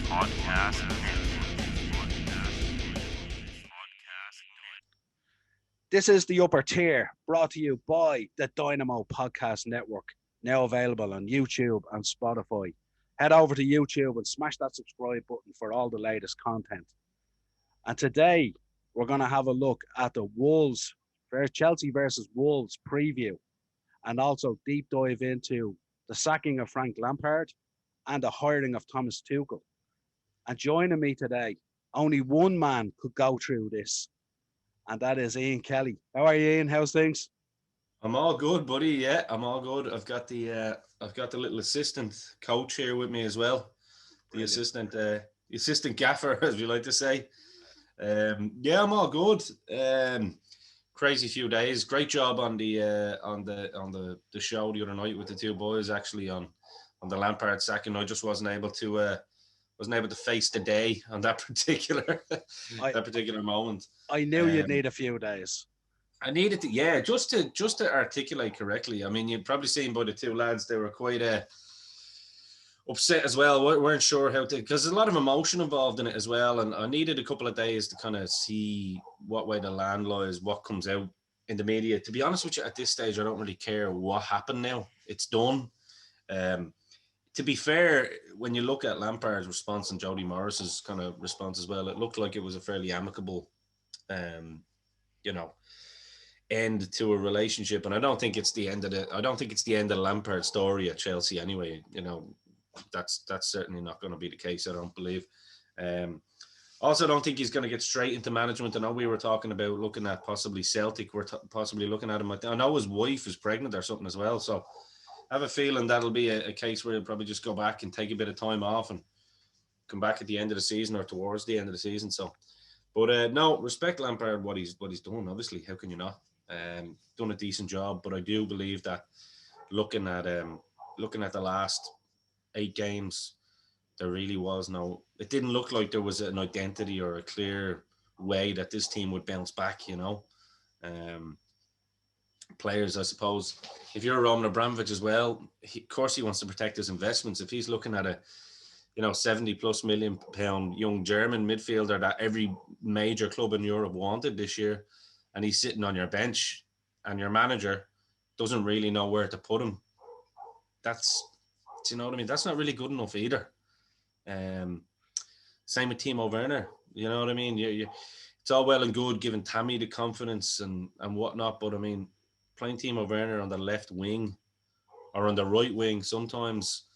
Podcast. This is the Upper Tier, brought to you by the Dynamo Podcast Network, now available on YouTube and Spotify. Head over to YouTube and smash that subscribe button for all the latest content. And today, we're going to have a look at the Wolves, Chelsea versus Wolves preview, and also deep dive into the sacking of Frank Lampard and the hiring of Thomas Tuchel. And joining me today, only one man could go through this, and that is Ian Kelly. How are you, Ian? How's things? I'm all good, buddy. Yeah, I'm all good. I've got the little assistant coach here with me as well. Brilliant. The assistant gaffer, as we like to say. Yeah, I'm all good. Crazy few days. Great job on the show the other night with the two boys actually on the Lampard sacking. I just wasn't able to face the day on that particular that particular moment. I knew you'd need a few days. I needed to, yeah, just to articulate correctly. I mean, you've probably seen by the two lads, they were quite upset as well. We weren't sure how to, because there's a lot of emotion involved in it as well. And I needed a couple of days to kind of see what way the land lies, what comes out in the media. To be honest with you, at this stage, I don't really care what happened now. It's done. To be fair, when you look at Lampard's response and Jody Morris's kind of response as well, it looked like it was a fairly amicable, end to a relationship. And I don't think it's the end of Lampard's story at Chelsea anyway. That's certainly not going to be the case, I don't believe. Also, I don't think he's going to get straight into management. I know we were talking about looking at possibly Celtic. We're possibly looking at him. I know his wife is pregnant or something as well. So I have a feeling that'll be a case where he'll probably just go back and take a bit of time off and come back at the end of the season or towards the end of the season. So, but no, respect Lampard, what he's done. Obviously, how can you not? Done a decent job, but I do believe that looking at the last 8 games, there really was no. It didn't look like there was an identity or a clear way that this team would bounce back. Players, I suppose, if you're Roman Abramovich as well, of course he wants to protect his investments. If he's looking at a 70+ million pound young German midfielder that every major club in Europe wanted this year, and he's sitting on your bench and your manager doesn't really know where to put him, that's, do you know what I mean? That's not really good enough either. Same with Timo Werner. You know what I mean? It's all well and good giving Tammy the confidence and whatnot, but I mean, playing Timo Werner on the left wing or on the right wing sometimes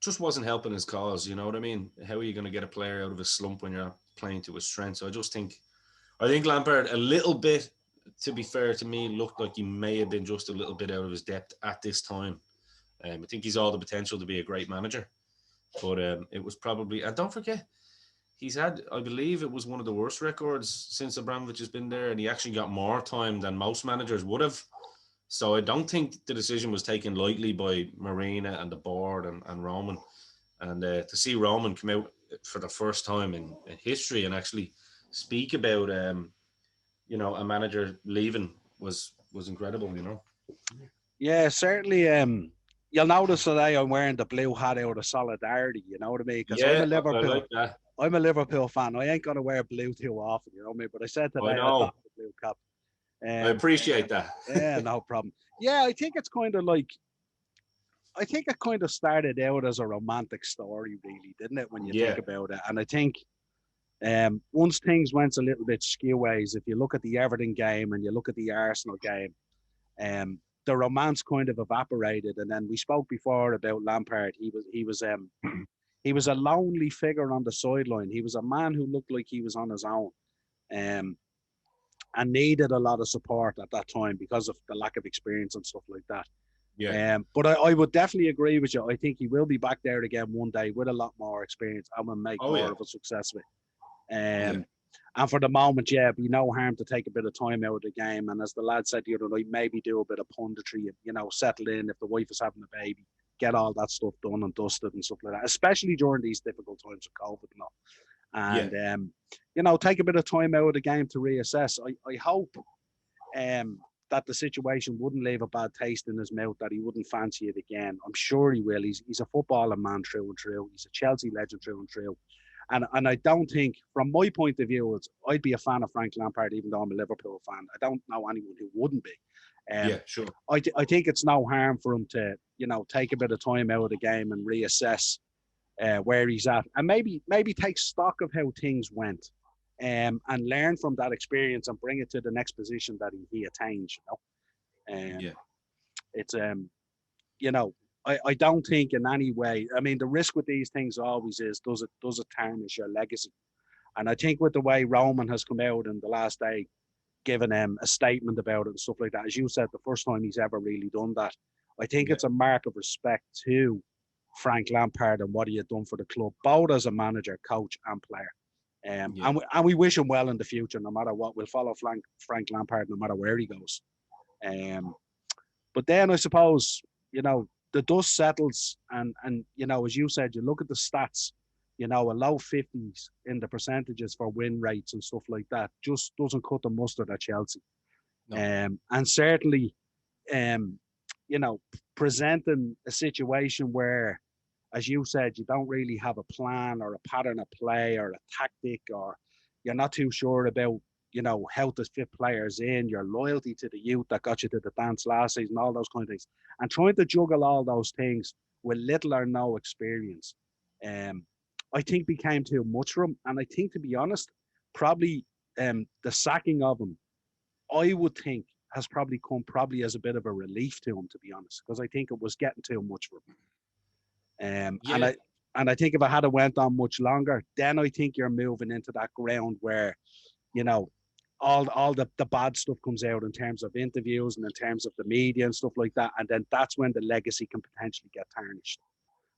just wasn't helping his cause. You know what I mean? How are you going to get a player out of a slump when you're not playing to his strength? So I think Lampard, a little bit, to be fair to me, looked like he may have been just a little bit out of his depth at this time. I think he's all the potential to be a great manager. But it was probably, and don't forget, he's had, I believe it was one of the worst records since Abramovich has been there, and he actually got more time than most managers would have. So I don't think the decision was taken lightly by Marina and the board and Roman. And to see Roman come out for the first time in history and actually speak about a manager leaving was incredible. Yeah, certainly. You'll notice today I'm wearing the blue hat out of solidarity. You know what I mean? Because Yeah, I like that. I'm a Liverpool fan. I ain't gonna wear blue too often. You know what I mean? But I said today I got the blue cap. I appreciate that. Yeah, no problem. Yeah, I think it's kind of like. I think it kind of started out as a romantic story, really, didn't it? When you think about it, and I think once things went a little bit skew-ways, if you look at the Everton game and you look at the Arsenal game, the romance kind of evaporated. And then we spoke before about Lampard. He was a lonely figure on the sideline. He was a man who looked like he was on his own, and needed a lot of support at that time because of the lack of experience and stuff like that. Yeah. But I would definitely agree with you. I think he will be back there again one day with a lot more experience and will make more of a success of it. And for the moment, it'd be no harm to take a bit of time out of the game. And as the lad said the other night, maybe do a bit of punditry, settle in if the wife is having a baby, get all that stuff done and dusted and stuff like that, especially during these difficult times of COVID and all. And, take a bit of time out of the game to reassess. I hope that the situation wouldn't leave a bad taste in his mouth, that he wouldn't fancy it again. I'm sure he will. He's a footballer man through and through. He's a Chelsea legend through and through. And I don't think, from my point of view, I'd be a fan of Frank Lampard, even though I'm a Liverpool fan. I don't know anyone who wouldn't be. Yeah, sure. I think it's no harm for him to, take a bit of time out of the game and reassess where he's at, and maybe take stock of how things went, and learn from that experience and bring it to the next position that he attains. Yeah. It's I don't think in any way. I mean, the risk with these things always is, does it tarnish your legacy? And I think with the way Roman has come out in the last day, given a statement about it and stuff like that, as you said, the first time he's ever really done that, I think it's a mark of respect to Frank Lampard and what he had done for the club, both as a manager, coach, and player. And we wish him well in the future, no matter what. We'll follow Frank Lampard no matter where he goes. But then I suppose, the dust settles, and as you said, you look at the stats, a low 50s in the percentages for win rates and stuff like that just doesn't cut the mustard at Chelsea. No. And certainly, presenting a situation where, as you said, you don't really have a plan or a pattern of play or a tactic, or you're not too sure about, how to fit players in, your loyalty to the youth that got you to the dance last season, all those kind of things. And trying to juggle all those things with little or no experience, I think became too much for him. And I think, to be honest, probably the sacking of him, I would think, has probably come as a bit of a relief to him, to be honest, because I think it was getting too much for him. And I think if it had went on much longer, then I think you're moving into that ground where, all the bad stuff comes out in terms of interviews and in terms of the media and stuff like that, and then that's when the legacy can potentially get tarnished.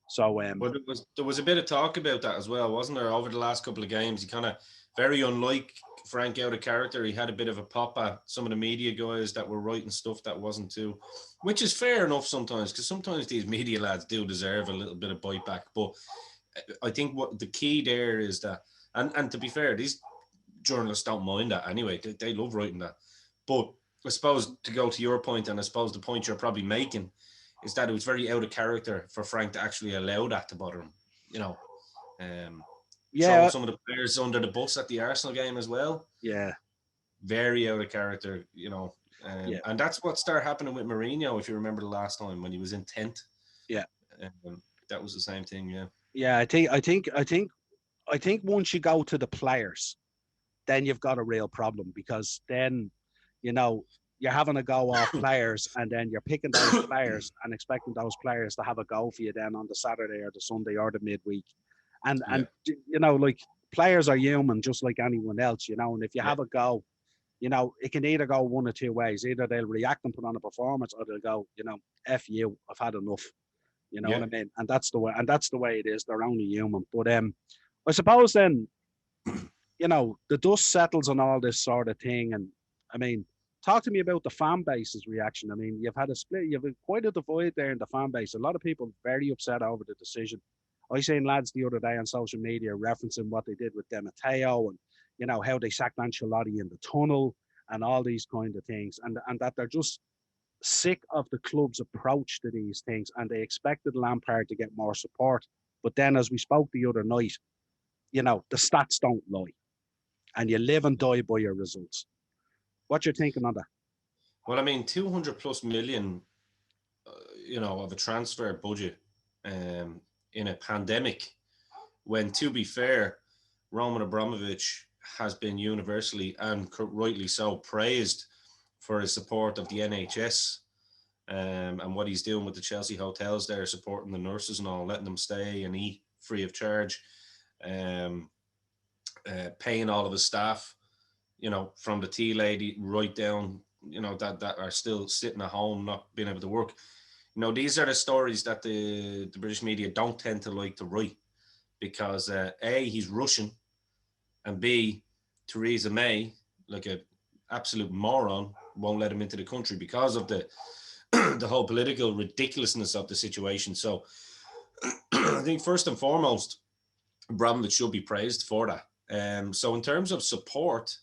So, but there was a bit of talk about that as well, wasn't there? Over the last couple of games, he kind of, very unlike Frank out of character, he had a bit of a pop at some of the media guys that were writing stuff that wasn't too, which is fair enough sometimes, because sometimes these media lads do deserve a little bit of bite back. But I think what the key there is that, and to be fair, these journalists don't mind that anyway. They love writing that. But I suppose, to go to your point, and I suppose the point you're probably making, is that it was very out of character for Frank to actually allow that to bother him. Throwing some of the players under the bus at the Arsenal game as well. Yeah. Very out of character, and that's what started happening with Mourinho, if you remember the last time when he was in 10th. Yeah. That was the same thing, yeah. Yeah, I think once you go to the players, then you've got a real problem, because then, you're having a go off players, and then you're picking those players and expecting those players to have a go for you then on the Saturday or the Sunday or the midweek. And like, players are human just like anyone else, and if you have a go, it can either go one or two ways. Either they'll react and put on a performance, or they'll go, F you, I've had enough. You know what I mean? And that's the way it is. They're only human. But I suppose then, the dust settles on all this sort of thing. And I mean, talk to me about the fan base's reaction. I mean, you've had a split, you've quite a divide there in the fan base. A lot of people very upset over the decision. I seen lads the other day on social media referencing what they did with Di Matteo, and how they sacked Ancelotti in the tunnel and all these kind of things, and that they're just sick of the club's approach to these things, and they expected Lampard to get more support. But then, as we spoke the other night, the stats don't lie, and you live and die by your results. What you're thinking on that? Well, I mean, 200 plus million, of a transfer budget in a pandemic, when, to be fair, Roman Abramovich has been universally and rightly so praised for his support of the NHS, and what he's doing with the Chelsea hotels there, supporting the nurses and all, letting them stay and eat free of charge, paying all of his staff, from the tea lady right down, that are still sitting at home, not being able to work. These are the stories that the British media don't tend to like to write, because A, he's Russian, and B, Theresa May, like an absolute moron, won't let him into the country because of the the whole political ridiculousness of the situation. So I think first and foremost, Abramovich should be praised for that. So in terms of support,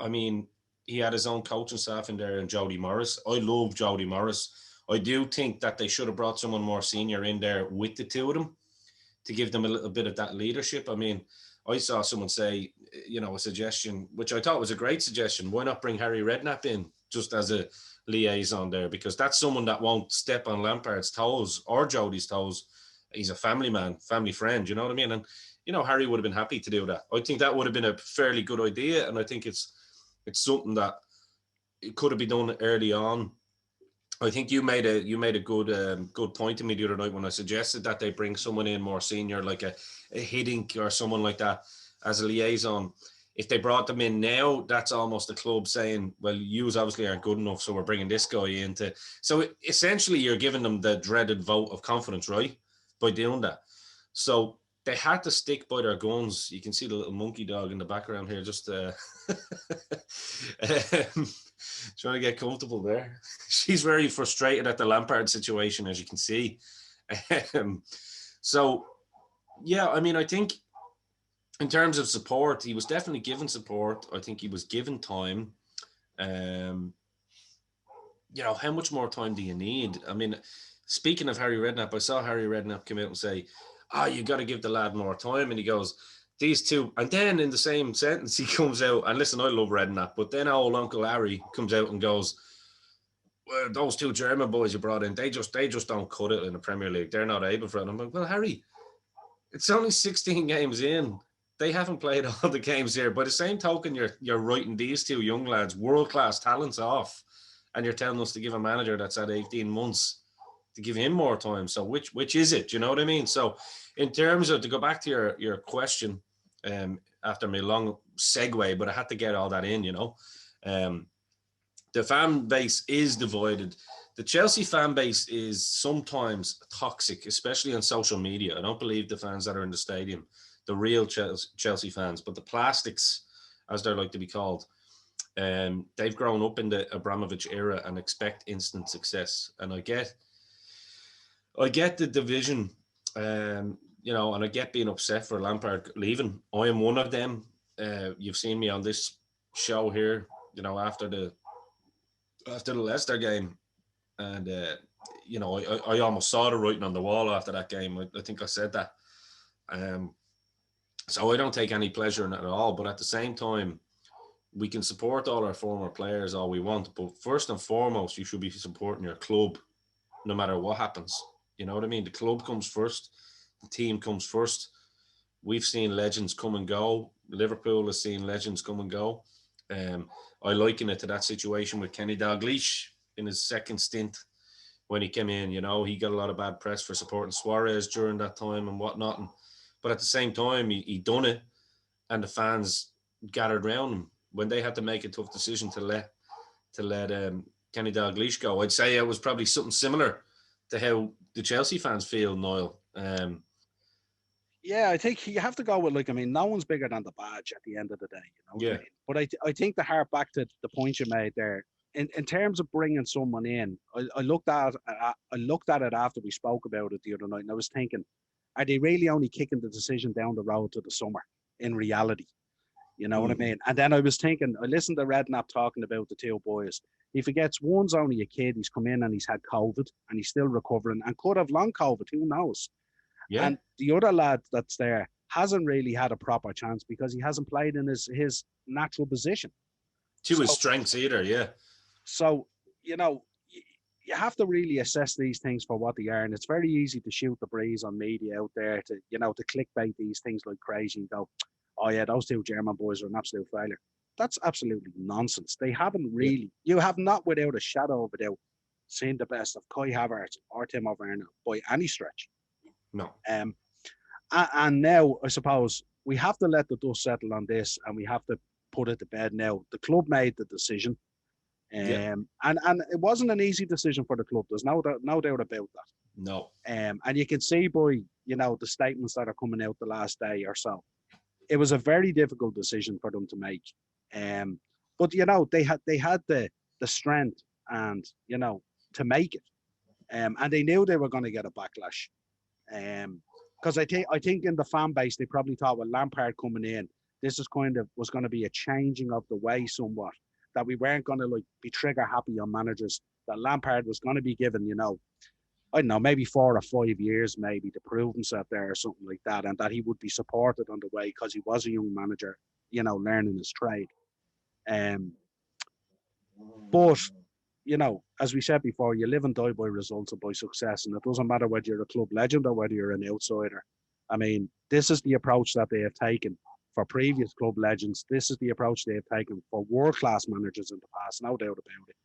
I mean, he had his own coaching staff in there and Jody Morris. I love Jody Morris. I do think that they should have brought someone more senior in there with the two of them to give them a little bit of that leadership. I mean, I saw someone say, a suggestion, which I thought was a great suggestion. Why not bring Harry Redknapp in just as a liaison there? Because that's someone that won't step on Lampard's toes or Jody's toes. He's a family man, family friend, you know what I mean? And, Harry would have been happy to do that. I think that would have been a fairly good idea. And I think it's something that it could have been done early on. I think you made a good point to me the other night when I suggested that they bring someone in more senior, like a Hiddink or someone like that as a liaison. If they brought them in now, that's almost the club saying, well, you obviously aren't good enough, so we're bringing this guy in to. So essentially, you're giving them the dreaded vote of confidence, right? By doing that. So they had to stick by their guns. You can see the little monkey dog in the background here, just trying to get comfortable there. She's very frustrated at the Lampard situation, as you can see. So, yeah, I mean, I think in terms of support, he was definitely given support. I think he was given time. How much more time do you need? I mean, speaking of Harry Redknapp, I saw Harry Redknapp come out and say, you got to give the lad more time. And he goes, these two. And then in the same sentence, he comes out, and listen, I love Redknapp, but then old Uncle Harry comes out and goes, well, those two German boys you brought in, they just don't cut it in the Premier League. They're not able for it. And I'm like, well, Harry, it's only 16 games in. They haven't played all the games here. By the same token, you're writing these two young lads, world-class talents off, and you're telling us to give a manager that's had 18 months to give him more time. So which is it? You know what I mean? So in terms of, to go back to your question, after my long segue, but I had to get all that in, the fan base is divided. The Chelsea fan base is sometimes toxic, especially on social media. I don't believe the fans that are in the stadium, the real Chelsea fans, but the plastics, as they're like to be called, they've grown up in the Abramovich era and expect instant success. And I get the division, and I get being upset for Lampard leaving. I am one of them. You've seen me on this show here, after the Leicester game, and I almost saw the writing on the wall after that game. I think I said that. So I don't take any pleasure in it at all. But at the same time, we can support all our former players all we want. But first and foremost, you should be supporting your club, no matter what happens. You know what I mean? The club comes first. The team comes first. We've seen legends come and go. Liverpool has seen legends come and go. I liken it to that situation with Kenny Dalglish in his second stint when he came in. He got a lot of bad press for supporting Suarez during that time and whatnot. But at the same time, he done it, and the fans gathered around him when they had to make a tough decision to let Kenny Dalglish go. I'd say it was probably something similar to how the Chelsea fans feel, Niall. Yeah, I think you have to go with, no one's bigger than the badge at the end of the day, Yeah. What I mean? But I think to harp back to the point you made there, in terms of bringing someone in, I looked at it after we spoke about it the other night, and I was thinking, are they really only kicking the decision down the road to the summer in reality? You know what I mean? And then I was thinking, I listened to Redknapp talking about the two boys. He forgets one's only a kid. He's come in and he's had COVID and he's still recovering and could have long COVID. Who knows? Yeah. And the other lad that's there hasn't really had a proper chance because he hasn't played in his natural position. His strengths either, yeah. So, you have to really assess these things for what they are. And it's very easy to shoot the breeze on media out there to clickbait these things like crazy and go, oh yeah, those two German boys are an absolute failure. That's absolutely nonsense. They haven't really, you have not without a shadow of a doubt seen the best of Kai Havertz or Timo Werner by any stretch. No. And now I suppose we have to let the dust settle on this and we have to put it to bed now. The club made the decision. And it wasn't an easy decision for the club. There's no doubt about that. No. And you can see by, the statements that are coming out the last day or so. It was a very difficult decision for them to make. But they had the strength and to make it. And they knew they were going to get a backlash. Because I think in the fan base they probably thought with Lampard coming in, this is was going to be a changing of the way somewhat that we weren't going to like be trigger happy on managers. That Lampard was going to be given, I don't know, maybe 4 or 5 years, maybe to prove himself there or something like that, and that he would be supported on the way because he was a young manager, learning his trade. Um, but as we said before, you live and die by results and by success, and it doesn't matter whether you're a club legend or whether you're an outsider. I mean, this is the approach that they have taken for previous club legends. This is the approach they have taken for world-class managers in the past, no doubt about it.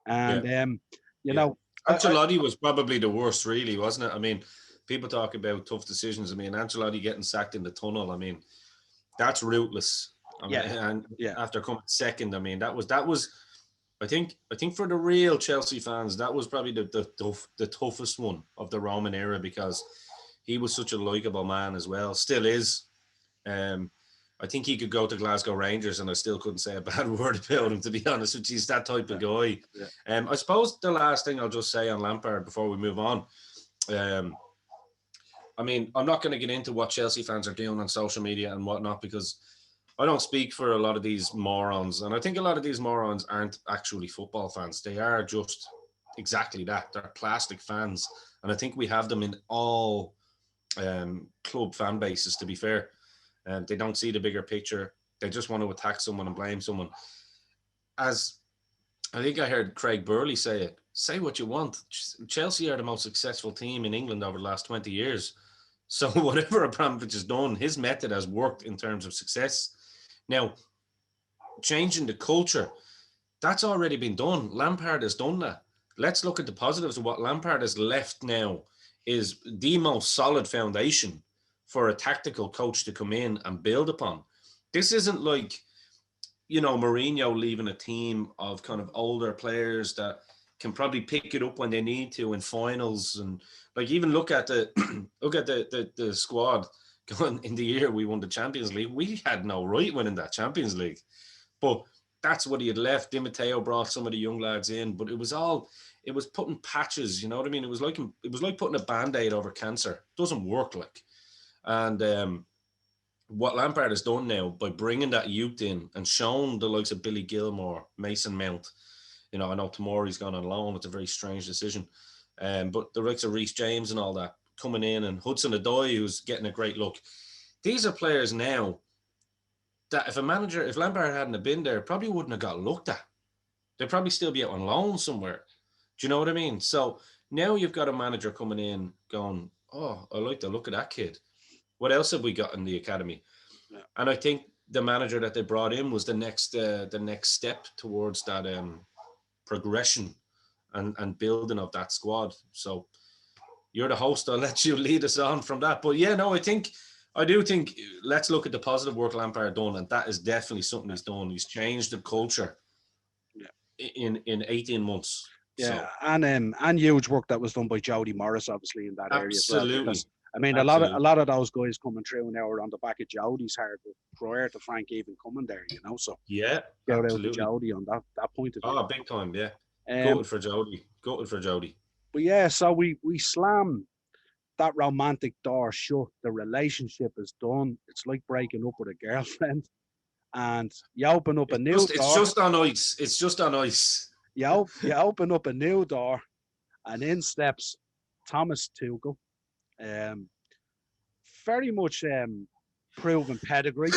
And, Ancelotti was probably the worst, really, wasn't it? I mean, people talk about tough decisions. I mean, Ancelotti getting sacked in the tunnel, I mean, that's ruthless. I mean, and after coming second, I mean, that was. I think for the real Chelsea fans, that was probably the toughest one of the Roman era because he was such a likable man as well. Still is. I think he could go to Glasgow Rangers and I still couldn't say a bad word about him, to be honest with you. He's that type of guy. Yeah. I suppose the last thing I'll just say on Lampard before we move on. I mean, I'm not going to get into what Chelsea fans are doing on social media and whatnot because I don't speak for a lot of these morons. And I think a lot of these morons aren't actually football fans. They are just exactly that. They're plastic fans. And I think we have them in all club fan bases, to be fair. They don't see the bigger picture. They just want to attack someone and blame someone. As I think I heard Craig Burley say it, say what you want. Chelsea are the most successful team in England over the last 20 years. So whatever Abramovich has done, his method has worked in terms of success. Now, changing the culture, that's already been done. Lampard has done that. Let's look at the positives of what Lampard has left now is the most solid foundation for a tactical coach to come in and build upon. This isn't like, Mourinho leaving a team of kind of older players that can probably pick it up when they need to in finals. And like even look at the squad going in the year we won the Champions League. We had no right winning that Champions League. But that's what he had left. Di Matteo brought some of the young lads in, but it was putting patches, you know what I mean? It was like putting a Band-Aid over cancer. It doesn't work like. And what Lampard has done now by bringing that youth in and showing the likes of Billy Gilmore, Mason Mount, I know Tomori's gone on loan. It's a very strange decision. But the likes of Reece James and all that coming in, and Hudson-Odoi, who's getting a great look. These are players now that if Lampard hadn't have been there, probably wouldn't have got looked at. They'd probably still be out on loan somewhere. Do you know what I mean? So now you've got a manager coming in going, oh, I like the look of that kid. What else have we got in the academy? Yeah. And I think the manager that they brought in was the next step towards that progression and building of that squad. So you're the host. I'll let you lead us on from that. But yeah, no, I do think let's look at the positive work Lampard done, and that is definitely something he's done. He's changed the culture in 18 months. Yeah, so. And huge work that was done by Jody Morris, obviously, in that area as well. Because, I mean, a lot of those guys coming through now are on the back of Jody's hard prior to Frank even coming there, So yeah, shout out to Jody on that point of view. Oh, big time, yeah. Gutted for Jody. But yeah, so we slam that romantic door shut. The relationship is done. It's like breaking up with a girlfriend, and you open up a new door. It's just on ice. It's just on ice. You open up a new door, and in steps Thomas Tuchel. Very much proven pedigree.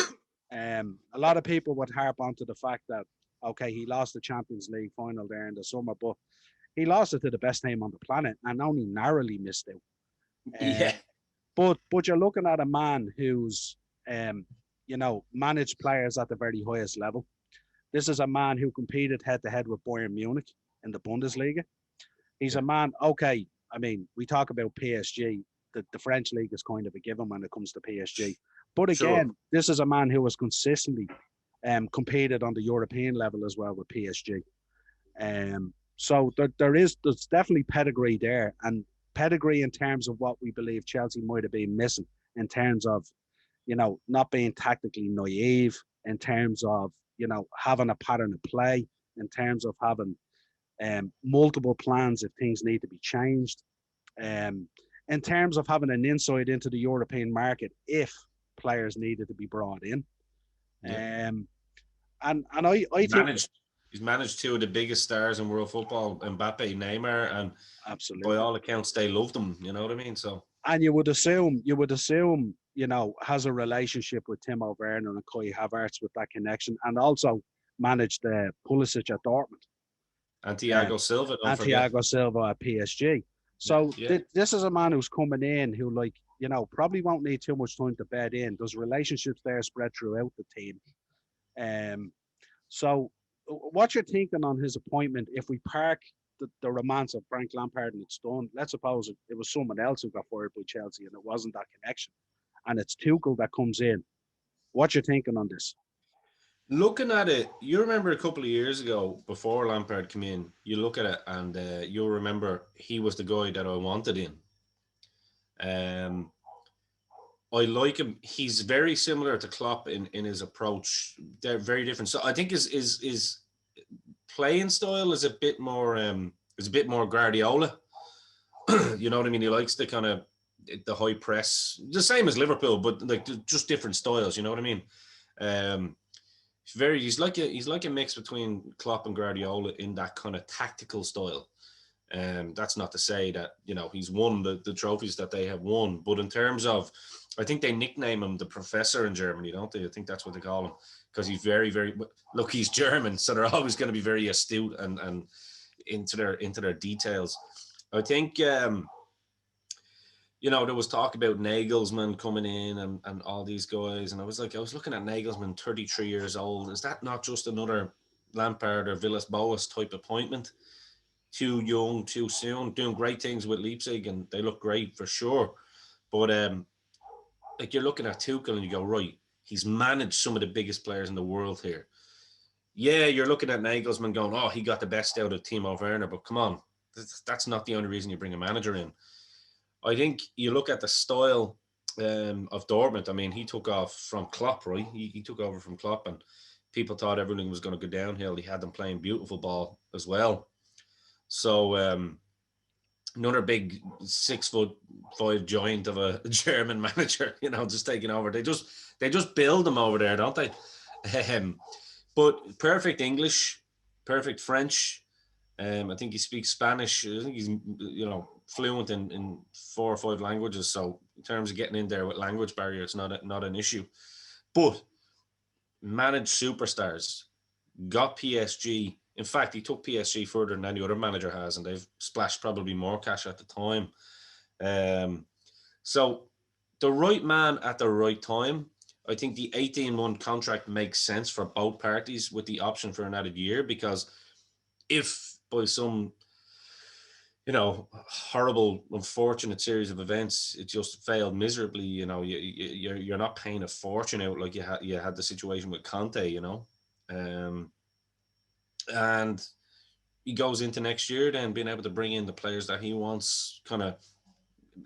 A lot of people would harp onto the fact that, okay, he lost the Champions League final there in the summer, but he lost it to the best team on the planet and only narrowly missed out. But you're looking at a man who's, managed players at the very highest level. This is a man who competed head-to-head with Bayern Munich in the Bundesliga. He's a man, okay, I mean, we talk about PSG. The French league is kind of a given when it comes to PSG. But again, This is a man who has consistently competed on the European level as well with PSG. So there's definitely pedigree there, and pedigree in terms of what we believe Chelsea might have been missing in terms of, not being tactically naive, in terms of, having a pattern of play, in terms of having multiple plans if things need to be changed, in terms of having an insight into the European market if players needed to be brought in. And I think He's managed two of the biggest stars in world football, Mbappe, Neymar, and by Absolutely. all accounts, they loved him. You know what I mean? So And has a relationship with Timo Werner and Kai Havertz with that connection, and also managed Pulisic at Dortmund, and uh, Thiago Silva, don't and forget. Thiago Silva at PSG. Yeah, So yeah. this is a man who's coming in who, like, probably won't need too much time to bed in. There's relationships there spread throughout the team. Um, so what you're thinking on his appointment, if we park the romance of Frank Lampard and it's done, let's suppose it was someone else who got fired by Chelsea and it wasn't that connection, and it's Tuchel that comes in. What you're thinking on this? Looking at it, you remember a couple of years ago before Lampard came in, you look at it and you'll remember he was the guy that I wanted in. Um, I like him. He's very similar to Klopp in his approach. They're very different. So I think his playing style is a bit more Guardiola. You know what I mean? He likes the kind of the high press, the same as Liverpool, but like just different styles. You know what I mean? Um, he's like a mix between Klopp and Guardiola in that kind of tactical style. That's not to say that he's won the trophies that they have won, but in terms of, I think they nickname him the Professor in Germany, don't they? I think that's what they call him because he's very, very look. He's German, so they're always going to be very astute and into their details. I think there was talk about Nagelsmann coming in and all these guys, and I was looking at Nagelsmann, 33 years old. Is that not just another Lampard or Villas-Boas type appointment? Too young, too soon, doing great things with Leipzig, and they look great for sure. But like you're looking at Tuchel and you go, right, he's managed some of the biggest players in the world here. Yeah, you're looking at Nagelsmann going, oh, he got the best out of Timo Werner, but come on, that's not the only reason you bring a manager in. I think you look at the style of Dortmund. I mean, he took off from Klopp, right? He took over from Klopp, and people thought everything was going to go downhill. He had them playing beautiful ball as well. So another big 6'5" giant of a German manager, just taking over. They just build them over there, don't they? Um, but perfect English, perfect French. I think he speaks Spanish. I think he's fluent in 4 or 5 languages. So in terms of getting in there with language barrier, it's not an issue. But managed superstars, got PSG. In fact, he took PSG further than any other manager has, and they've splashed probably more cash at the time. Um, so the right man at the right time. I think the 18-month contract makes sense for both parties with the option for an added year, because if by some horrible, unfortunate series of events, it just failed miserably. You're not paying a fortune out like you had the situation with Conte. Um, and he goes into next year then being able to bring in the players that he wants, kind of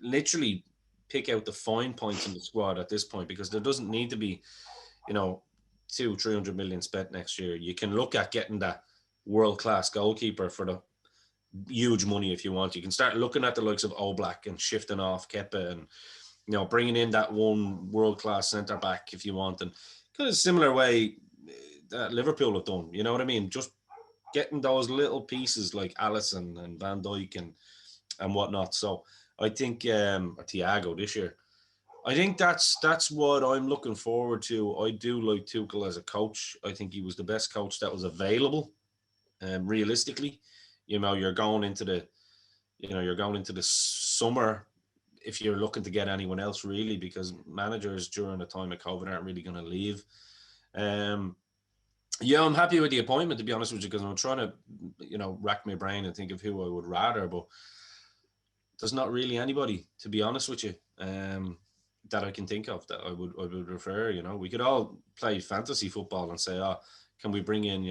literally pick out the fine points in the squad at this point, because there doesn't need to be, you know, 200-300 million spent next year. You can look at getting that world class goalkeeper for the huge money if you want. You can start looking at the likes of Oblak and shifting off Kepa and bringing in that one world class centre back if you want, and kind of similar way that Liverpool have done. You know what I mean? Just getting those little pieces like Allison and Van Dijk and whatnot. So I think Thiago this year. I think that's what I'm looking forward to. I do like Tuchel as a coach. I think he was the best coach that was available. Realistically, you're going into the summer if you're looking to get anyone else, really, because managers during the time of COVID aren't really going to leave. Um, yeah, I'm happy with the appointment, to be honest with you, because I'm trying to, rack my brain and think of who I would rather, but there's not really anybody, to be honest with you, that I can think of that I would refer. We could all play fantasy football and say, oh, can we bring in,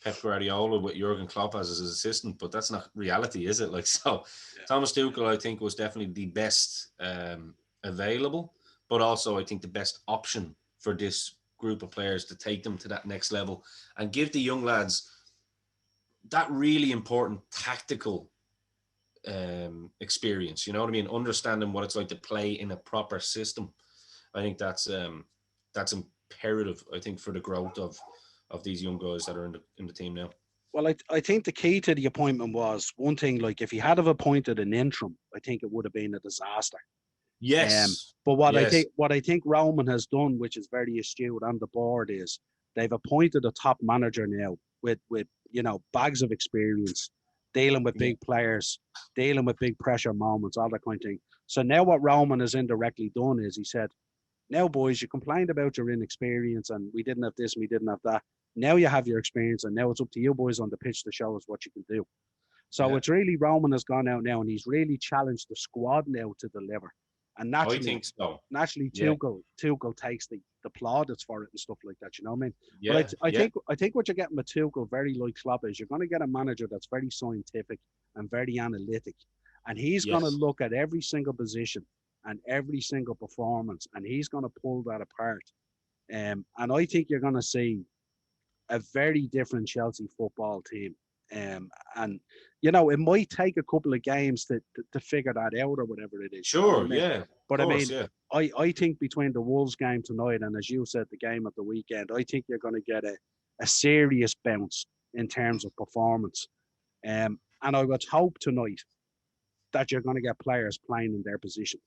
Pep Guardiola with Jurgen Klopp as his assistant? But that's not reality, is it? Like, so Yeah. Thomas Tuchel, I think, was definitely the best available, but also I think the best option for this group of players to take them to that next level and give the young lads that really important tactical experience. You know what I mean? Understanding what it's like to play in a proper system. I think that's imperative. I think for the growth of these young guys that are in the team now. Well, I think the key to the appointment was one thing. Like, if he had have appointed an interim, I think it would have been a disaster. Yes, But what yes, I think Roman has done, which is very astute on the board, is they've appointed a top manager now with bags of experience, dealing with yeah, big players, dealing with big pressure moments, all that kind of thing. So now what Roman has indirectly done is he said, now, boys, you complained about your inexperience and we didn't have this and we didn't have that. Now you have your experience, and now it's up to you boys on the pitch to show us what you can do. So yeah. it's really Roman has gone out now and he's really challenged the squad now to deliver. And I think so. naturally Yeah, Tuchel takes the plaudits for it and stuff like that. You know what I mean? But yeah, yeah, I think what you're getting with Tuchel, very like Klopp, is you're going to get a manager that's very scientific and very analytic, and he's going to yes. look at every single position and every single performance, and he's going to pull that apart. And I think you're going to see a very different Chelsea football team. And it might take a couple of games to figure that out or whatever it is. You know what Sure, I mean? yeah, of But I course, mean, yeah. I think between the Wolves game tonight and, as you said, the game at the weekend, I think you're going to get a serious bounce in terms of performance. And I would hope tonight that you're going to get players playing in their positions.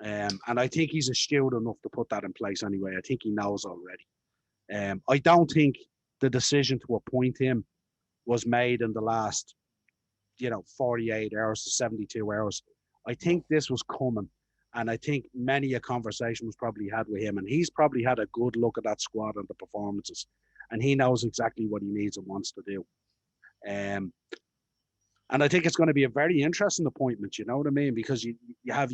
And I think he's astute enough to put that in place anyway. I think he knows already. I don't think the decision to appoint him was made in the last, 48 hours to 72 hours. I think this was coming. And I think many a conversation was probably had with him. And he's probably had a good look at that squad and the performances. And he knows exactly what he needs and wants to do. Um, and I think it's going to be a very interesting appointment, you know what I mean? Because you have,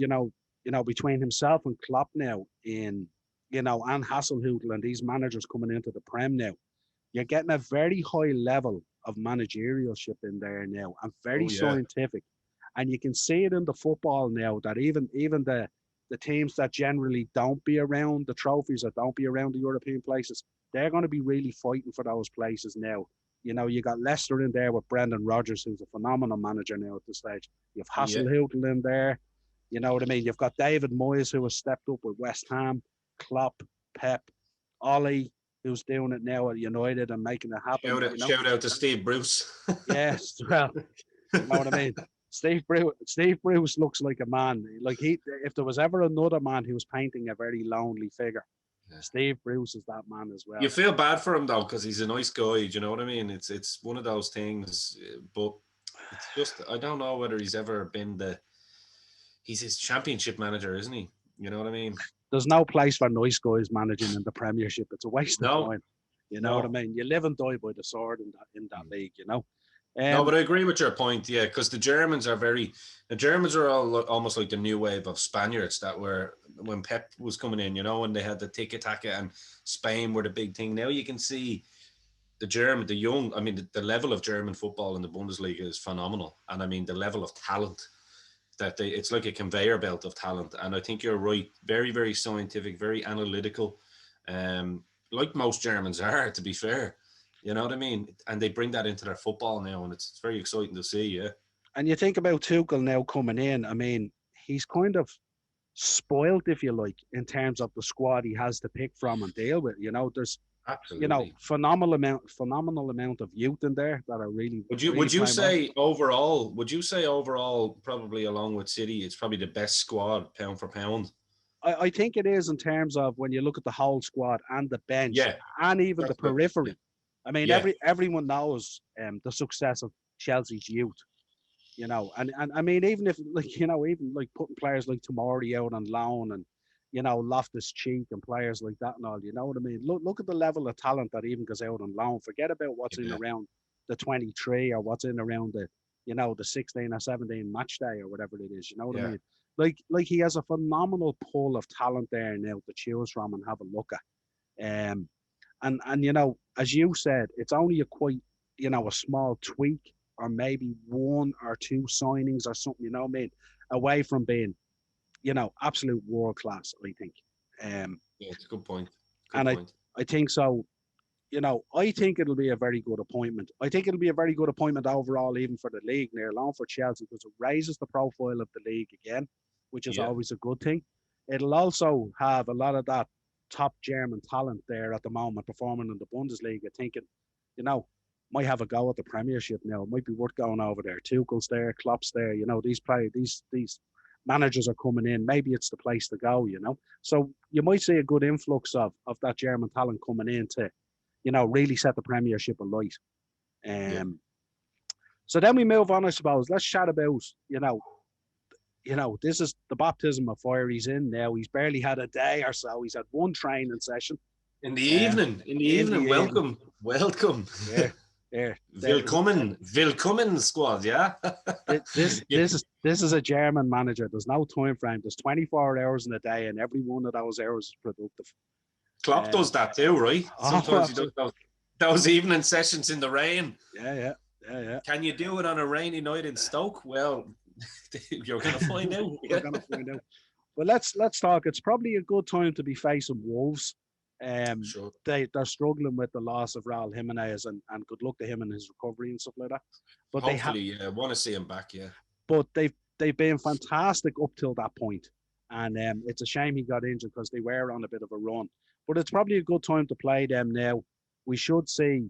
between himself and Klopp now and Hasselhoetel and these managers coming into the Prem now, you're getting a very high level of managerialship in there now and very Oh yeah, scientific. And you can see it in the football now that even the teams that generally don't be around the trophies or don't be around the European places, they're going to be really fighting for those places now. You got Leicester in there with Brendan Rodgers, who's a phenomenal manager now at this stage. You have yeah. Hasselhoetel in there. You know what I mean? You've got David Moyes, who has stepped up with West Ham, Klopp, Pep, Ollie, who's doing it now at United and making it happen. Shout out to Steve Bruce. Yes, well, you know what I mean. Steve Bruce looks like a man. Like if there was ever another man who was painting a very lonely figure, yeah, Steve Bruce is that man as well. You feel bad for him though, because he's a nice guy. Do you know what I mean? It's one of those things, but it's just I don't know whether he's ever been he's his championship manager, isn't he? You know what I mean? There's no place for nice guys managing in the Premiership. It's a waste of time. You know what I mean? You live and die by the sword in that league, No, but I agree with your point, yeah, because the Germans are all almost like the new wave of Spaniards that were when Pep was coming in, when they had the tiki-taka and Spain were the big thing. Now you can see the level of German football in the Bundesliga is phenomenal. And I mean, the level of talent it's like a conveyor belt of talent. And I think you're right. Very, very scientific, very analytical. Like most Germans are, to be fair. You know what I mean? And they bring that into their football now, and it's very exciting to see, yeah. And you think about Tuchel now coming in, I mean, he's kind of spoiled, if you like, in terms of the squad he has to pick from and deal with. There's absolutely phenomenal amount of youth in there that are really. Would you say overall, probably along with City, it's probably the best squad pound for pound? I think it is in terms of when you look at the whole squad and the bench, yeah, and even the periphery. Yeah. I mean, everyone knows the success of Chelsea's youth, and I mean, even putting players like Tomori out on loan and, Loftus-Cheek and players like that and all, you know what I mean? Look at the level of talent that even goes out on loan. Forget about what's in around the 23 or what's in around the 16 or 17 match day or whatever it is, you know what I mean? Like he has a phenomenal pool of talent there now to choose from and have a look at. And as you said, it's only a small tweak or maybe one or two signings or something, you know what I mean, away from being, absolute world class, I think. Yeah, it's a good point. I think so. I think it'll be a very good appointment. I think it'll be a very good appointment overall, even for the league, near alone for Chelsea, because it raises the profile of the league again, which is always a good thing. It'll also have a lot of that top German talent there at the moment performing in the Bundesliga, thinking, you know, might have a go at the Premiership now. It might be worth going over there. Tuchel's there, Klopp's there. You know, these managers are coming in. Maybe it's the place to go. You know, so you might see a good influx of that German talent coming in to, you know, really set the Premiership alight. Yeah. So then we move on, I suppose. Let's chat about, this is the baptism of fire he's in now. He's barely had a day or so. He's had one training session. In the evening, welcome. Yeah, yeah. Willkommen, squad. Yeah. This is a German manager. There's no time frame. There's 24 hours in a day, and every one of those hours is productive. Klopp does that too, right? Sometimes he does those evening sessions in the rain. Yeah. Can you do it on a rainy night in Stoke? Well, you're going to find out. We're going to find out. But let's talk. It's probably a good time to be facing Wolves. Sure. They're struggling with the loss of Raul Jimenez, and good luck to him in his recovery and stuff like that. But hopefully, want to see him back. Yeah. But they've been fantastic up till that point, and it's a shame he got injured because they were on a bit of a run. But it's probably a good time to play them now. We should see,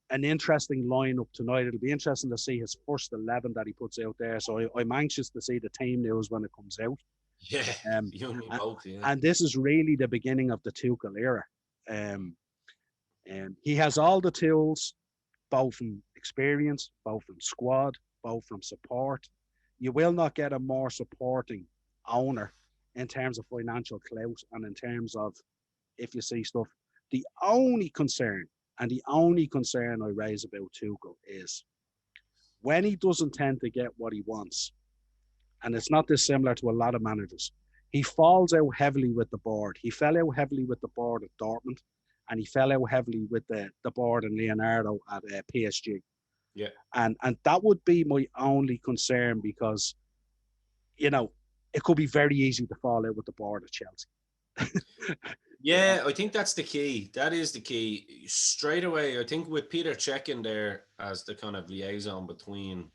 an interesting lineup tonight. It'll be interesting to see his first 11 that he puts out there. So I'm anxious to see the team news when it comes out. Yeah, you and me both. Yeah. And this is really the beginning of the Tuchel era. He has all the tools, both from experience, both from squad, both from support. You will not get a more supporting owner in terms of financial clout and in terms of if you see stuff. The only concern I raise about Tuchel is when he doesn't tend to get what he wants, and it's not dissimilar to a lot of managers, he falls out heavily with the board. He fell out heavily with the board at Dortmund, and he fell out heavily with the board and Leonardo at PSG. Yeah. And that would be my only concern because, it could be very easy to fall out with the board at Chelsea. Yeah, I think that's the key. That is the key. Straight away, I think with Peter Cech in there as the kind of liaison between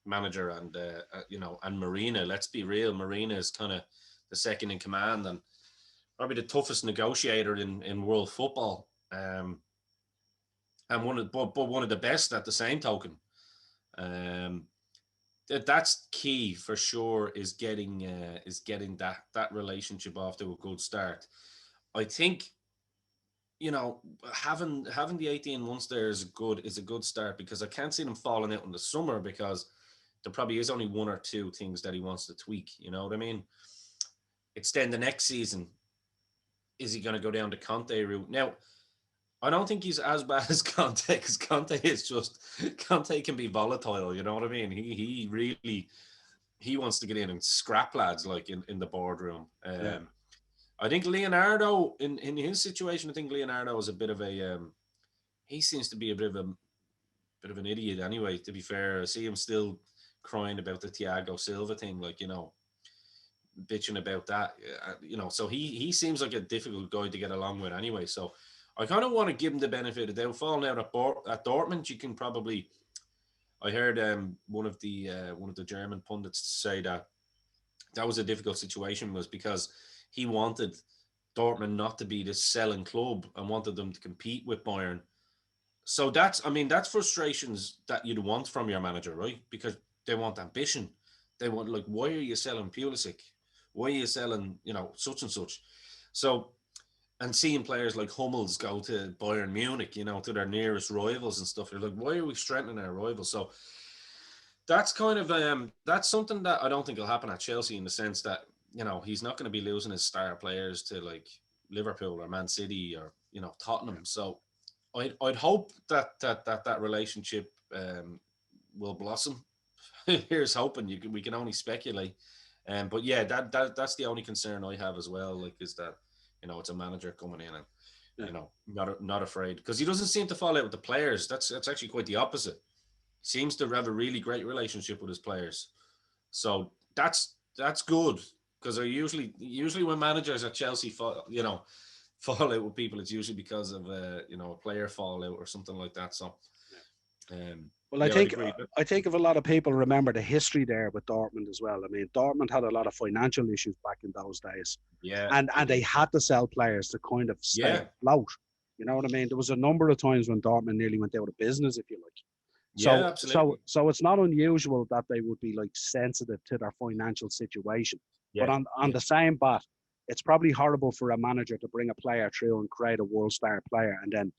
manager and, and Marina, let's be real, Marina is kind of the second in command and probably the toughest negotiator in world football. And one of the best at the same token. That's key for sure is getting that relationship off to a good start. I think, having the 18 months there is a good start because I can't see them falling out in the summer because there probably is only one or two things that he wants to tweak. You know what I mean? It's then the next season. Is he going to go down the Conte route? Now, I don't think he's as bad as Conte because Conte can be volatile. You know what I mean? He really wants to get in and scrap lads like in the boardroom. Yeah. I think Leonardo, in his situation, I think Leonardo is a bit of a. He seems to be a bit of an idiot anyway. To be fair, I see him still crying about the Thiago Silva thing, bitching about that. So he seems like a difficult guy to get along with anyway. So I kind of want to give him the benefit of the doubt. Falling out at Dortmund, you can probably. I heard one of the German pundits say that was a difficult situation was because he wanted Dortmund not to be this selling club and wanted them to compete with Bayern. So that's frustrations that you'd want from your manager, right? Because they want ambition. They want why are you selling Pulisic? Why are you selling, such and such? So, and seeing players like Hummels go to Bayern Munich, to their nearest rivals and stuff, you're like, why are we strengthening our rivals? So that's kind of that's something that I don't think will happen at Chelsea in the sense that he's not going to be losing his star players to Liverpool or Man City or Tottenham. So I'd hope that relationship will blossom. Here's hoping. We can only speculate. But yeah, that's the only concern I have as well. Is that it's a manager coming in and not afraid because he doesn't seem to fall out with the players. That's actually quite the opposite. He seems to have a really great relationship with his players. So that's good. Because usually when managers at Chelsea fall out with people, it's usually because of a player fallout or something like that. So, Well, Yeah, I'd agree. But I think if a lot of people remember the history there with Dortmund as well. I mean, Dortmund had a lot of financial issues back in those days, yeah, and they had to sell players to kind of stay yeah, afloat. You know what I mean? There was a number of times when Dortmund nearly went out of business, if you like. yeah, So absolutely. it's not unusual that they would be like sensitive to their financial situation. But Yeah, on yeah, the same bat, it's probably horrible for a manager to bring a player through and create a world star player, and then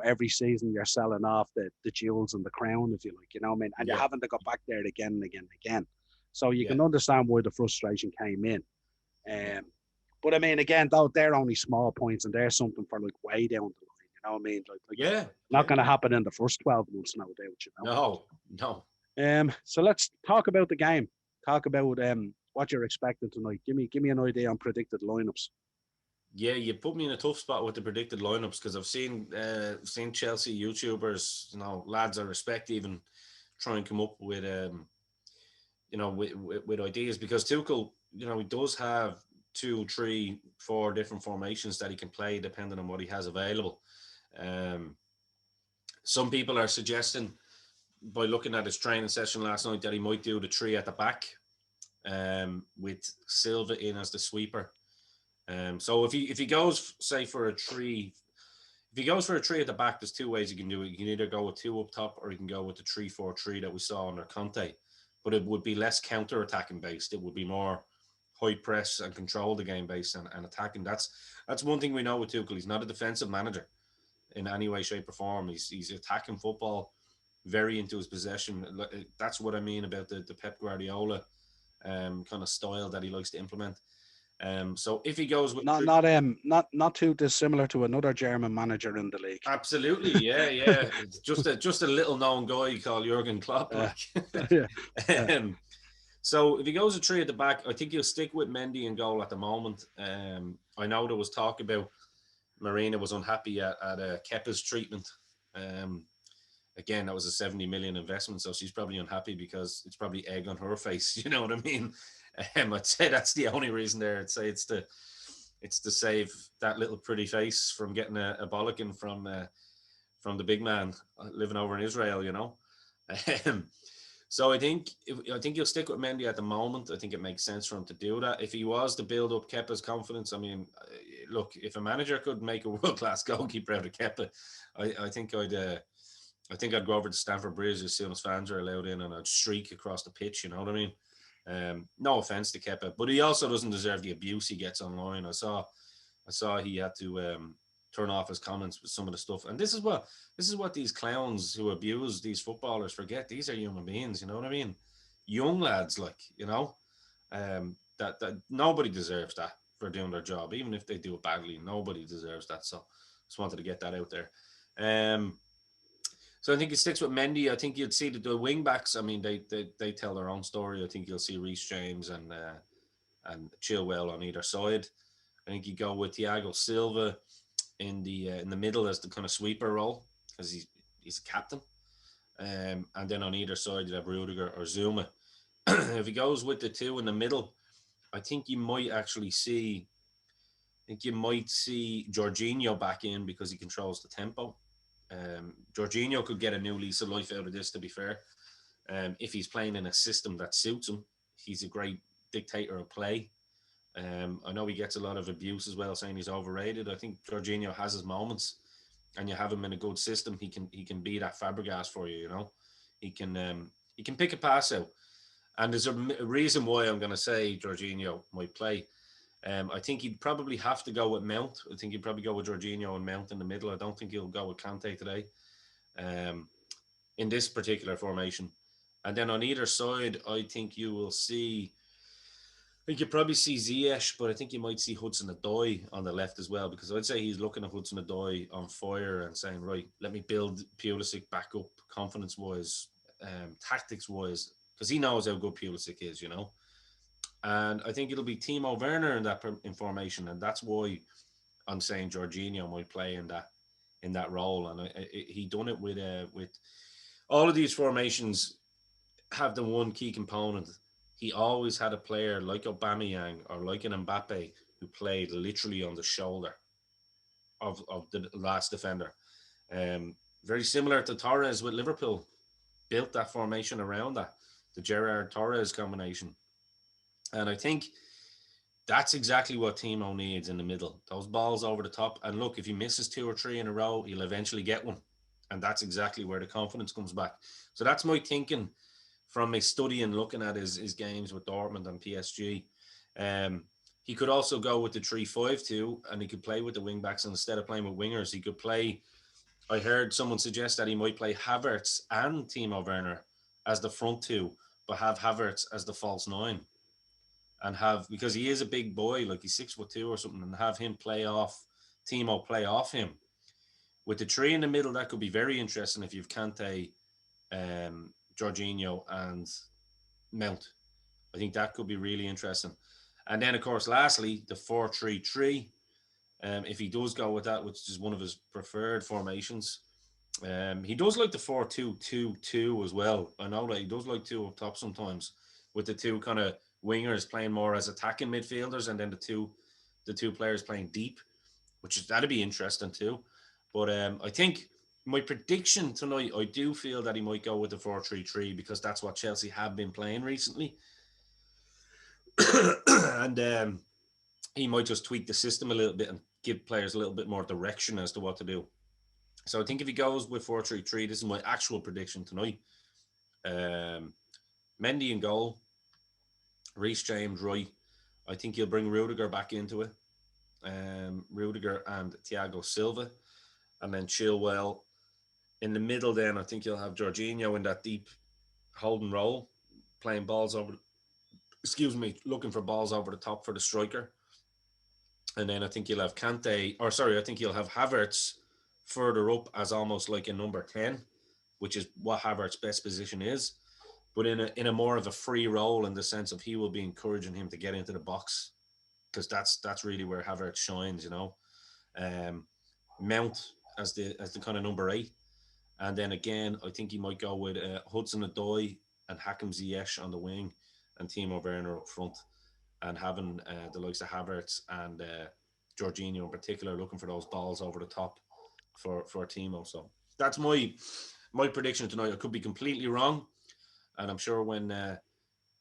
every season you're selling off the jewels and the crown, if you like. I mean, and you're yeah, having to go back there again and again and again. So you yeah, can understand why the frustration came in. yeah, Um, but I mean, again, though they're only small points, and there's something for like way down the line. You know what I mean? Like yeah, not yeah, going to yeah. happen in the first 12 months, no doubt. No, no. So let's talk about the game. Talk about what you're expecting tonight. Give me an idea on predicted lineups. Yeah, you put me in a tough spot with the predicted lineups because I've seen Chelsea YouTubers, lads I respect, even try and come up with with ideas because Tuchel, he does have two, three, four different formations that he can play depending on what he has available. Um, some people are suggesting by looking at his training session last night that he might do the three at the back, with Silva in as the sweeper. So if he goes say for a three, if he goes for a three at the back, there's two ways you can do it. You can either go with two up top, or you can go with the 3-4-3 that we saw under Conte. But it would be less counter attacking based. It would be more high press and control the game based and attacking. That's one thing we know with Tuchel. He's not a defensive manager in any way, shape, or form. He's attacking football, very into his possession. That's what I mean about the Pep Guardiola kind of style that he likes to implement. So if he goes with Not too dissimilar to another German manager in the league. absolutely, yeah, yeah, it's just a little known guy called Jurgen Klopp, Uh, like. yeah, uh, um, so if he goes a three at the back, I think he'll stick with Mendy in goal at the moment. I know there was talk about Marina was unhappy at Kepa's treatment. Um, Again, that was a 70 million investment, so she's probably unhappy because it's probably egg on her face. You know what I mean? I'd say that's the only reason there. I'd say it's to save that little pretty face from getting a bollocking from the big man living over in Israel. Um, so I think he'll stick with Mendy at the moment. I think it makes sense for him to do that. If he was to build up Kepa's confidence, I mean, look, if a manager could make a world class goalkeeper out of Kepa, I think I'd go over to Stamford Bridge as soon as fans are allowed in, and I'd streak across the pitch. You know what I mean? No offense to Kepa, but he also doesn't deserve the abuse he gets online. I saw he had to turn off his comments with some of the stuff, and this is what these clowns who abuse these footballers forget. These are human beings. You know what I mean? Young lads, like that nobody deserves that for doing their job, even if they do it badly. Nobody deserves that. So just wanted to get that out there. Um, so I think he sticks with Mendy. I think you'd see the wing backs. I mean, they tell their own story. I think you'll see Reece James and Chilwell on either side. I think you go with Thiago Silva in the middle as the kind of sweeper role because he's a captain. And then on either side you have Rudiger or Zuma. If he goes with the two in the middle, I think you might actually see. I think you might see Jorginho back in because he controls the tempo. Jorginho could get a new lease of life out of this. To be fair, if he's playing in a system that suits him, he's a great dictator of play. I know he gets a lot of abuse as well, saying he's overrated. I think Jorginho has his moments, and you have him in a good system. He can be that Fabregas for you. He can pick a pass out, and there's a reason why I'm going to say Jorginho might play. I think he'd probably have to go with Mount. I think he'd probably go with Jorginho and Mount in the middle. I don't think he'll go with Kante today, um, in this particular formation. And then on either side, I think you will see. I think you probably see Ziyech, but I think you might see Hudson-Odoi on the left as well, because I'd say he's looking at Hudson-Odoi on fire and saying, right, let me build Pulisic back up confidence-wise, tactics-wise, because he knows how good Pulisic is. And I think it'll be Timo Werner in that information, and that's why I'm saying Jorginho might play in that role. And he done it with all of these formations have the one key component. He always had a player like Aubameyang or like an Mbappe who played literally on the shoulder of the last defender. Very similar to Torres with Liverpool. built that formation around that, the Gerrard Torres combination. And I think that's exactly what Timo needs in the middle. Those balls over the top. And look, if he misses 2 or 3 in a row, he'll eventually get one. And that's exactly where the confidence comes back. So that's my thinking from my study and looking at his games with Dortmund and PSG. He could also go with the 3-5-2, and he could play with the wing backs, and instead of playing with wingers, he could play. I heard someone suggest that he might play Havertz and Timo Werner as the front two, but have Havertz as the false nine, and have, because he is a big boy, like he's 6'2" or something, and have him play off Timo, play off him. With the three in the middle, that could be very interesting if you've Kante, Jorginho, and Mount. I think that could be really interesting. And then, of course, lastly, the 4-3-3. If he does go with that, which is one of his preferred formations, he does like the 4-2-2-2 as well. I know that he does like two up top sometimes, with the two kind of wingers playing more as attacking midfielders, and then the two players playing deep, that'd be interesting too. But I think my prediction tonight, I do feel that he might go with the 4-3-3 because that's what Chelsea have been playing recently. And he might just tweak the system a little bit and give players a little bit more direction as to what to do. So I think if he goes with 4-3-3, this is my actual prediction tonight. Mendy in goal, Reece James right. I think he'll bring Rudiger back into it. Rudiger and Thiago Silva, and then Chilwell in the middle. Then I think you'll have Jorginho in that deep holding role, playing balls over. Looking for balls over the top for the striker. And then I think you'll have I think you'll have Havertz further up as almost like a number 10, which is what Havertz's best position is, but in a more of a free role, in the sense of he will be encouraging him to get into the box, because that's really where Havertz shines, you know. Mount as the kind of number 8, and then again I think he might go with Hudson-Odoi and Hakim Ziyech on the wing, and Timo Werner up front, and having the likes of Havertz and Jorginho in particular looking for those balls over the top for Timo. So that's my prediction tonight. I could be completely wrong, and I'm sure when the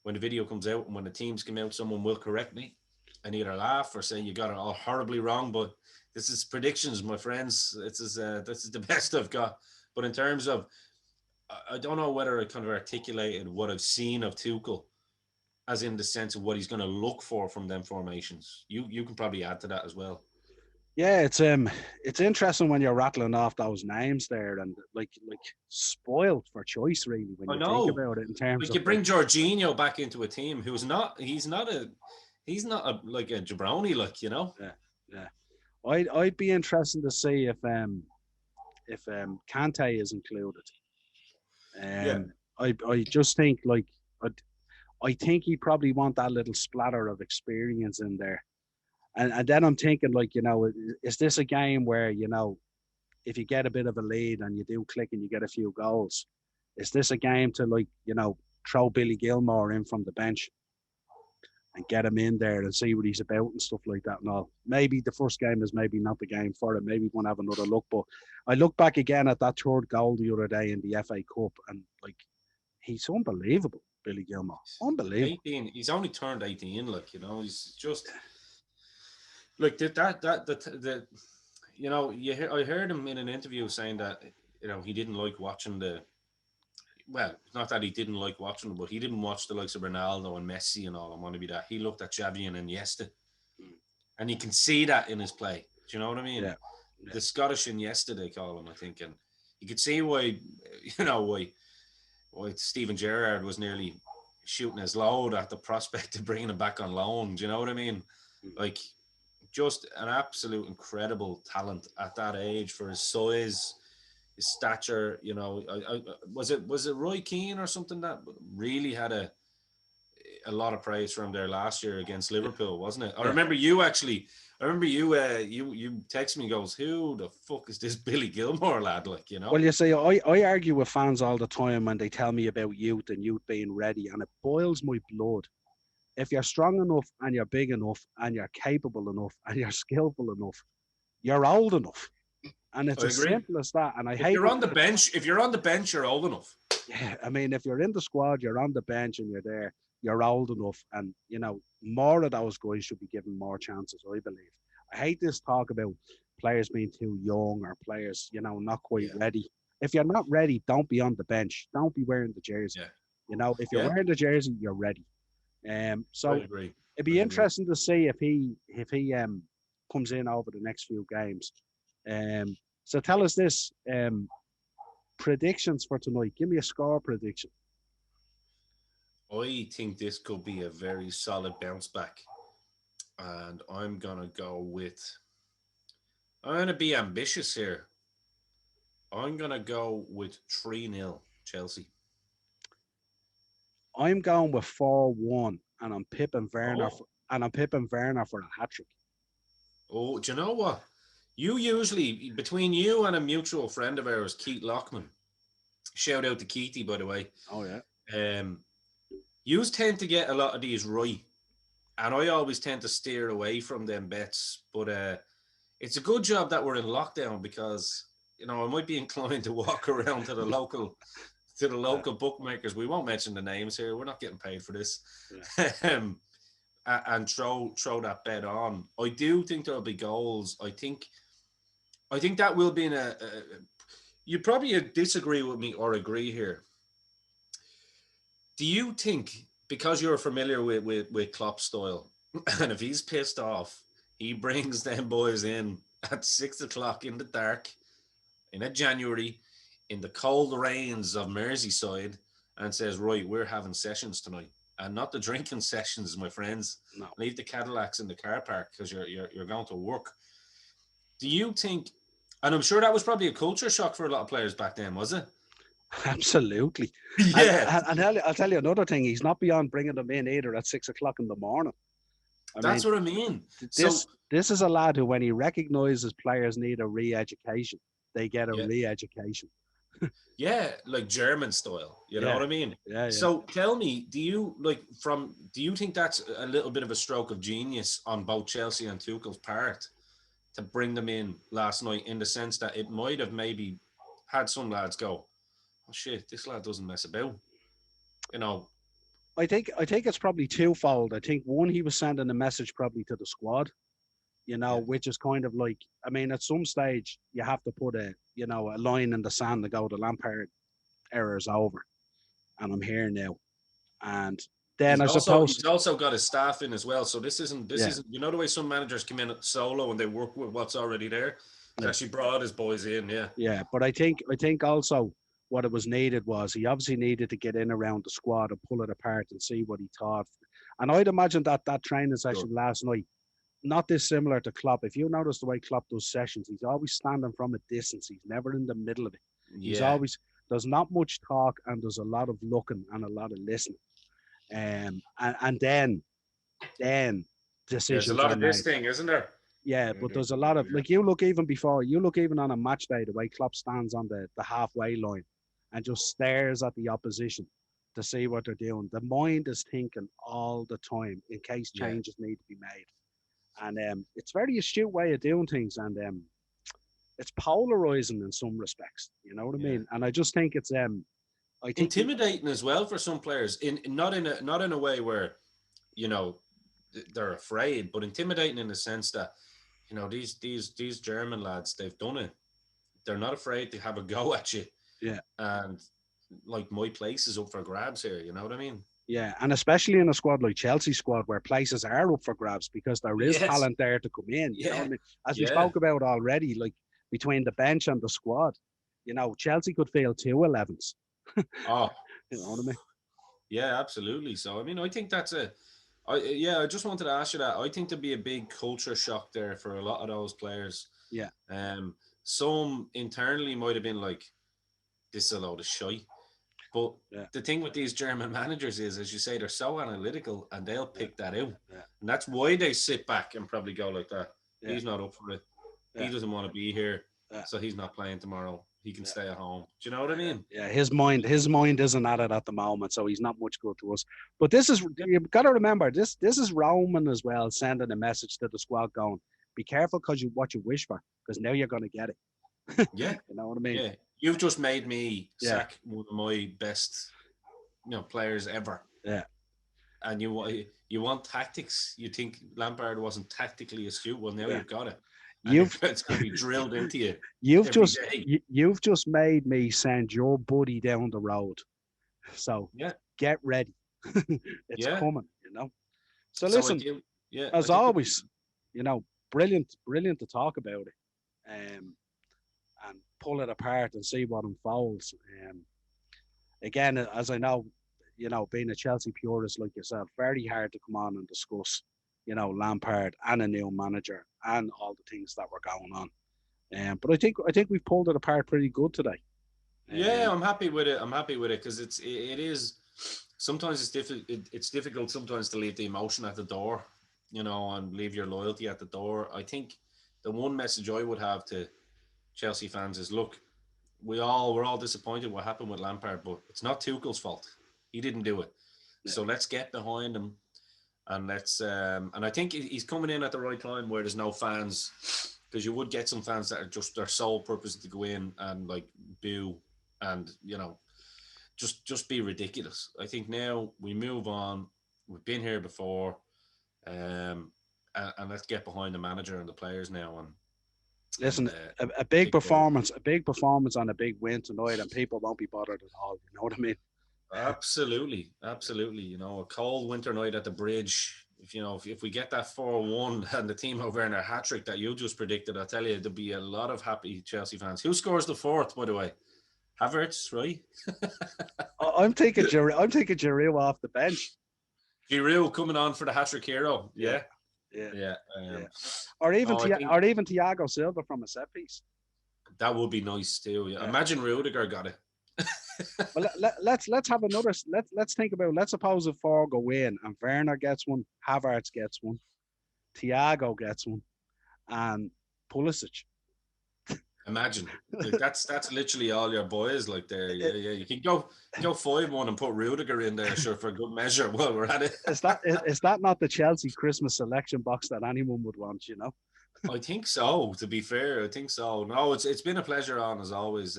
video comes out and when the teams come out, someone will correct me and either laugh or say you got it all horribly wrong. But this is predictions, my friends. This is the best I've got. But in terms of, I don't know whether I kind of articulated what I've seen of Tuchel, as in the sense of what he's going to look for from them formations. You can probably add to that as well. Yeah, it's interesting when you're rattling off those names there, and like spoiled for choice really when you think about it. In terms of, you bring Jorginho back into a team who's not like a jabroni, like, you know. Yeah. I'd be interested to see if Kante is included. I just think I think he probably want that little splatter of experience in there. And then I'm thinking, like, you know, is this a game where, you know, if you get a bit of a lead and you do click and you get a few goals, is this a game to, like, you know, throw Billy Gilmore in from the bench and get him in there and see what he's about and stuff like that and all? Maybe the first game is maybe not the game for it. Maybe we'll have another look. But I look back again at that third goal the other day in the FA Cup, and, like, he's unbelievable, Billy Gilmore. Unbelievable. 18. He's only turned 18, like, you know, he's just... Like that, you know, I heard him in an interview saying that, you know, he didn't like watching well, not that he didn't like watching them, but he didn't watch the likes of Ronaldo and Messi and all and want to be that. He looked at Xavi and Iniesta, and you can see that in his play. Do you know what I mean? Yeah. The Scottish Iniesta, they call him, I think, and you could see why Steven Gerrard was nearly shooting his load at the prospect of bringing him back on loan. Do you know what I mean? Like, just an absolute incredible talent at that age for his size, his stature. You know, was it Roy Keane or something that really had a lot of praise for him there last year against Liverpool, wasn't it? I remember you text me and goes, who the fuck is this Billy Gilmore lad, like, you know? Well, you see, I argue with fans all the time when they tell me about youth and youth being ready, and it boils my blood. If you're strong enough and you're big enough and you're capable enough and you're skillful enough, you're old enough. And it's as simple as that. And if you're on the bench, you're old enough. Yeah, I mean, if you're in the squad, you're on the bench and you're there, you're old enough, and more of those guys should be given more chances. I believe. I hate this talk about players being too young or players, not quite Yeah, ready. If you're not ready, don't be on the bench. Don't be wearing the jersey. yeah, If you're yeah. wearing the jersey, you're ready. I So agree. it'd I be agree. interesting to see if he comes in over the next few games. Um, so tell us this. Predictions for tonight. Give me a score prediction. I think this could be a very solid bounce back, and I'm gonna go with. I'm gonna be ambitious here. I'm gonna go with 3-0 Chelsea. I'm going with 4-1, and Oh, I'm pipping Werner for a hat trick. oh, do you know what? You usually between you and a mutual friend of ours, Keith Lockman. Shout out to Keithy, by the way. Oh yeah. Um, you tend to get a lot of these right, and I always tend to steer away from them bets. But it's a good job that we're in lockdown because I might be inclined to walk around to the Yeah. local bookmakers. We won't mention the names here. We're not getting paid for this. Yeah. um, and throw that bet on. I do think there'll be goals. I think that will be in a you probably disagree with me or agree here. Do you think because you're familiar with Klopp's style, and if he's pissed off, he brings them boys in at 6 o'clock in the dark in a January in the cold rains of Merseyside and says, "Right, we're having sessions tonight, and not the drinking sessions, my friends. No. Leave the Cadillacs in the car park because you're going to work." Do you think? And I'm sure that was probably a culture shock for a lot of players back then, was it? Absolutely. And, Yeah, and I'll tell you another thing. He's not beyond bringing them in either at 6 o'clock in the morning. I that's mean, what I mean. this So this is a lad who, when he recognises players need a re-education, they get a yeah, re-education. yeah, like German style. You know Yeah, what I mean? yeah, yeah. So tell me, do you think that's a little bit of a stroke of genius on both Chelsea and Tuchel's part to bring them in last night in the sense that it might have maybe had some lads go, "Oh shit, this lad doesn't mess about." You know, I think it's probably twofold. I think one, he was sending a message probably to the squad, yeah, which is kind of like, I mean, at some stage you have to put a line in the sand to go, the Lampard era is over, and I'm here now. And then he's I also suppose, he's also got his staff in as well. So this yeah, isn't the way some managers come in solo and they work with what's already there. He's yeah, actually brought his boys in. Yeah, yeah. But I think also what it was needed was, he obviously needed to get in around the squad and pull it apart and see what he thought. And I'd imagine that training sure. session last night, not dissimilar to Klopp. If you notice the way Klopp does sessions, he's always standing from a distance. He's never in the middle of it. He's Yeah, always, there's not much talk, and there's a lot of looking and a lot of listening. And then there's a decisions lot are of this made. thing, isn't there? Yeah, but there's a lot of, like, you look even on a match day, the way Klopp stands on the halfway line and just stares at the opposition to see what they're doing. The mind is thinking all the time in case Yeah, changes need to be made. And it's a very astute way of doing things, and it's polarizing in some respects. You know what I yeah. mean? And I just think it's I think Intimidating as well for some players. Not in a way where you know they're afraid, but intimidating in the sense that these German lads, they've done it. They're not afraid to have a go at you, yeah, and like my place is up for grabs here. You know what I mean? yeah, and especially in a squad like Chelsea squad, where places are up for grabs because there is Yes. talent there to come in. You know what Yeah. I mean? As we Yeah. spoke about already, like between the bench and the squad, Chelsea could field 2 11s. Oh, You know what I mean? yeah, absolutely. So I mean, I think that's a. I just wanted to ask you that. I think there'd be a big culture shock there for a lot of those players. Yeah, Um, some internally might have been like, "This is a load of shite." But yeah, the thing with these German managers is, as you say, they're so analytical and they'll yeah, pick that out. yeah, And that's why they sit back and probably go like that. yeah, He's not up for it. He yeah, doesn't want to be here. yeah, So he's not playing tomorrow. He can yeah. stay at home. Do you know what I mean? Yeah, his mind isn't at it at the moment, so he's not much good to us. But this is, you've got to remember, this is Roman as well, sending a message to the squad going, be careful because what you wish for, because now you're going to get it. Yeah. You know what I mean? Yeah. You've just made me Yeah. sack one of my best, players ever. Yeah. And you want tactics. You think Lampard wasn't tactically astute. Well, now Yeah. you've got it, and You've it's going to be drilled into you you've every just day. you've just made me send your buddy down the road. So Yeah, get ready. It's yeah. coming, So So I listen, do. Yeah, I as think always, brilliant to talk about it, and pull it apart and see what unfolds. Again, as I know, being a Chelsea purist like yourself, very hard to come on and discuss, Lampard and a new manager and all the things that were going on. But I think we've pulled it apart pretty good today. Yeah, I'm happy with it. I'm happy with it because it is sometimes it's difficult. It's difficult sometimes to leave the emotion at the door, and leave your loyalty at the door. I think the one message I would have to Chelsea fans is: look, we're all disappointed what happened with Lampard, but it's not Tuchel's fault. He didn't do it. Yeah. So let's get behind him, and and I think he's coming in at the right time where there's no fans, because you would get some fans that are just their sole purpose to go in and like boo and just be ridiculous. I think now we move on. We've been here before, and let's get behind the manager and the players now. Listen, a big performance on a big win tonight, and people won't be bothered at all. You know what I mean? Absolutely. A cold winter night at the bridge. If we get that 4-1 and the team over in a hat trick that you just predicted, I tell you, there'll be a lot of happy Chelsea fans. Who scores the fourth, by the way? Havertz, right? I'm taking Giroud off the bench. Giroud coming on for the hat trick hero. Yeah. Or even Thiago Silva from a set piece. That would be nice too. Yeah. Imagine Rudiger got it. Well, let's have another. Let's think about. Let's suppose if 4 go in and Werner gets one, Havertz gets one, Thiago gets one, and Pulisic. Imagine that's literally all your boys like there. Yeah. You can go 5-1 and put Rudiger in there, sure, for good measure. While we're at it, is that not the Chelsea Christmas selection box that anyone would want? I think so. To be fair, I think so. No, it's been a pleasure on as always.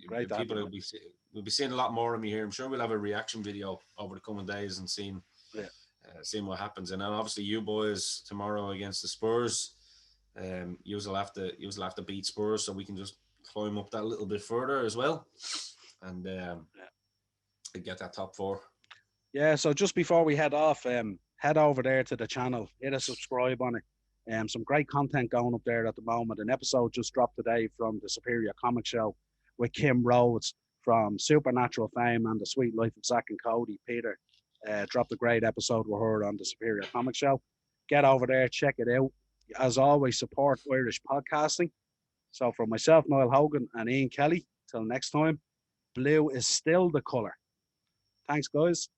Great. People will be seeing a lot more of me here. I'm sure we'll have a reaction video over the coming days and seeing what happens. And then obviously you boys tomorrow against the Spurs. You'll have to beat Spurs so we can just climb up that little bit further as well, and get that top 4. Yeah. So just before we head off, head over there to the channel, hit a subscribe on it. Some great content going up there at the moment. An episode just dropped today from the Superior Comic Show with Kim Rhodes from Supernatural fame and The Sweet Life of Zach and Cody. Peter dropped a great episode with her on the Superior Comic Show. Get over there, check it out. As always, support Irish podcasting. So for myself, Niall Hogan, and Ian Kelly, till next time, blue is still the colour. Thanks, guys.